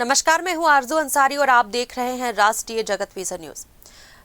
नमस्कार, मैं हूं आरजू अंसारी और आप देख रहे हैं राष्ट्रीय जगत विजन न्यूज।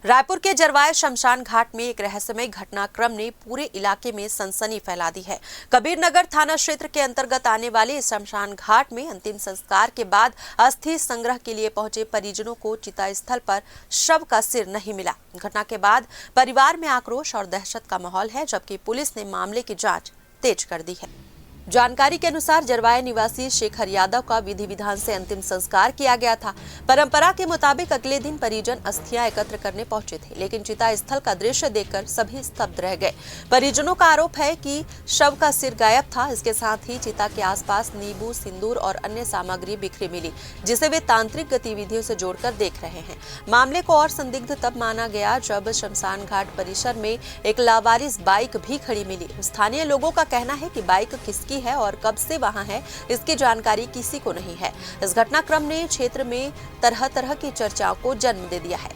रायपुर के जरवाए शमशान घाट में एक रहस्यमय घटनाक्रम ने पूरे इलाके में सनसनी फैला दी है। कबीरनगर थाना क्षेत्र के अंतर्गत आने वाले इस शमशान घाट में अंतिम संस्कार के बाद अस्थि संग्रह के लिए पहुंचे परिजनों को चिता स्थल पर शव का सिर नहीं मिला। घटना के बाद परिवार में आक्रोश और दहशत का माहौल है, जबकि पुलिस ने मामले की जाँच तेज कर दी है। जानकारी के अनुसार जरवाए निवासी शेखर यादव का विधि विधान से अंतिम संस्कार किया गया था। परंपरा के मुताबिक अगले दिन परिजन अस्थियां एकत्र करने पहुंचे थे, लेकिन चिता स्थल का दृश्य देखकर सभी स्तब्ध रह गए। परिजनों का आरोप है कि शव का सिर गायब था। इसके साथ ही चिता के आसपास नींबू, सिंदूर और अन्य सामग्री बिखरी मिली, जिसे वे तांत्रिक गतिविधियों से जोड़कर देख रहे हैं। मामले को और संदिग्ध तब माना गया जब शमशान घाट परिसर में एक लावारिस बाइक भी खड़ी मिली। स्थानीय लोगों का कहना है कि बाइक किसकी है और कब से वहां है, इसकी जानकारी किसी को नहीं है। इस घटनाक्रम ने क्षेत्र में तरह तरह की चर्चाओं को जन्म दे दिया है।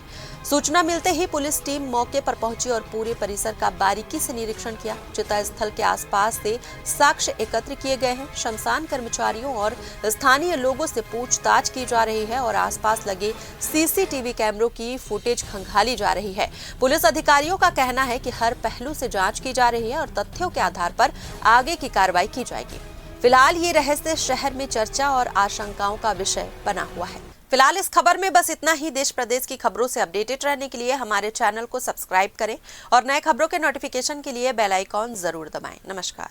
सूचना मिलते ही पुलिस टीम मौके पर पहुंची और पूरे परिसर का बारीकी से निरीक्षण किया। चिता स्थल के आसपास से साक्ष्य एकत्र किए गए हैं। शमशान कर्मचारियों और स्थानीय लोगों से पूछताछ की जा रही है और आसपास लगे सीसीटीवी कैमरों की फुटेज खंगाली जा रही है। पुलिस अधिकारियों का कहना है कि हर पहलू से जांच की जा रही है और तथ्यों के आधार पर आगे की कार्रवाई की जाएगी। फिलहाल ये रहस्य शहर में चर्चा और आशंकाओं का विषय बना हुआ है। फिलहाल इस खबर में बस इतना ही। देश प्रदेश की खबरों से अपडेटेड रहने के लिए हमारे चैनल को सब्सक्राइब करें और नए खबरों के नोटिफिकेशन के लिए बेल आइकॉन जरूर दबाएं। नमस्कार।